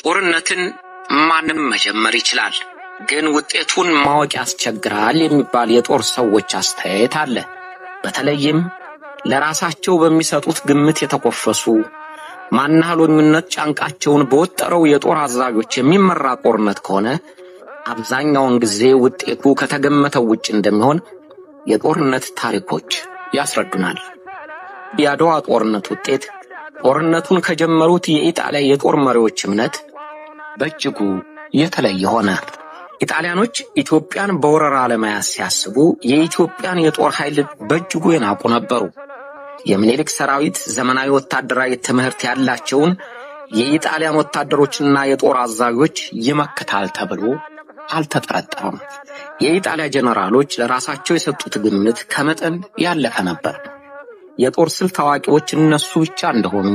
ጦርነትን ማንም መጀመር ይችላል፣ ግን ውጤቱን ማወቅ ያስቸግራል የሚባል የጦር ሰዎች አስተያየት አለ። በተለይም ለራሳቸው በሚሰጡት ግምት የተኮፈሱ ማናህሎኝነት ጫንቃቸውን በወጠረው የጦር አዛዦች የሚመራ ጦርነት ከሆነ አብዛኛውን ጊዜ ውጤቱ ከተገመተው ውጭ እንደሚሆን የጦርነት ታሪኮች ያስረዱናል። የአድዋ ጦርነት ውጤት ጦርነቱን ከጀመሩት የኢጣሊያ የጦር መሪዎች እምነት በእጅጉ የተለየ ሆነ። ኢጣሊያኖች ኢትዮጵያን በወረራ ለመያዝ ሲያስቡ የኢትዮጵያን የጦር ኃይል በእጅጉ የናቁ ነበሩ። የምኒልክ ሰራዊት ዘመናዊ ወታደራዊ ትምህርት ያላቸውን የኢጣሊያን ወታደሮችና የጦር አዛዦች ይመክታል ተብሎ አልተጠረጠረም። የኢጣሊያ ጀነራሎች ለራሳቸው የሰጡት ግምት ከመጠን ያለፈ ነበር። የጦር ስልት አዋቂዎች እነሱ ብቻ እንደሆኑ፣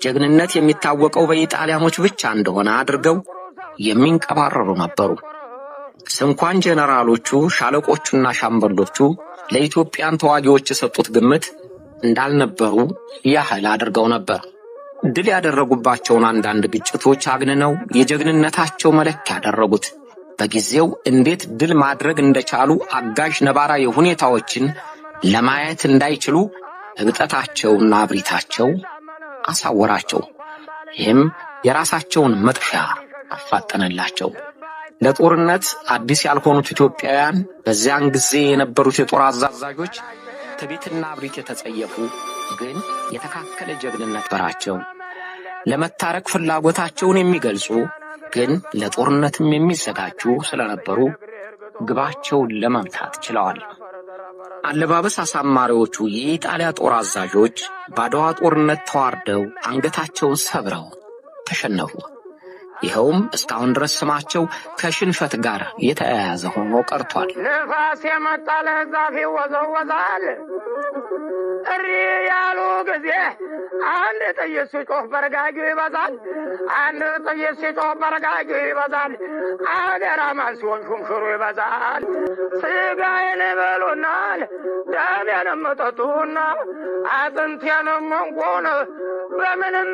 ጀግንነት የሚታወቀው በኢጣሊያኖች ብቻ እንደሆነ አድርገው የሚንቀባረሩ ነበሩ። እንኳን ጀነራሎቹ፣ ሻለቆቹና ሻምበሎቹ ለኢትዮጵያን ተዋጊዎች የሰጡት ግምት እንዳልነበሩ ያህል አድርገው ነበር። ድል ያደረጉባቸውን አንዳንድ ግጭቶች አግንነው የጀግንነታቸው መለኪያ ያደረጉት። በጊዜው እንዴት ድል ማድረግ እንደቻሉ አጋዥ ነባራዊ ሁኔታዎችን ለማየት እንዳይችሉ እብጠታቸውና እብሪታቸው አሳወራቸው። ይህም የራሳቸውን መጥፊያ አፋጠነላቸው። ለጦርነት አዲስ ያልሆኑት ኢትዮጵያውያን በዚያን ጊዜ የነበሩት የጦር አዛዦች ትዕቢትና እብሪት የተጸየፉ ግን የተካከለ ጀግንነት ነበራቸው። ለመታረቅ ፍላጎታቸውን የሚገልጹ ግን ለጦርነትም የሚዘጋጁ ስለነበሩ ግባቸውን ለመምታት ችለዋል። አለባበስ አሳማሪዎቹ የኢጣሊያ ጦር አዛዦች በአድዋ ጦርነት ተዋርደው አንገታቸውን ሰብረው ተሸነፉ። ይኸውም እስካሁን ድረስ ስማቸው ከሽንፈት ጋር የተያያዘ ሆኖ ቀርቷል። ነፋስ የመጣ ለዛፍ ይወዘወዛል። እሪ ያሉ ጊዜ አንድ ጥይት ሲጮህ በረጋጊው ይበዛል። አንድ ጥይት ሲጮህ በረጋጊው ይበዛል። አገራማን ሲሆን ሹምሽሩ ይበዛል። ስጋዬን በሉናል፣ ደሜንም ጠጡና አጥንቴንም እንቁን በምንም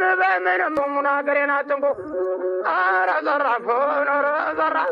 ሀገሬን አትንኩ። ኧረ ዘራፍ ኧረ ዘራፍ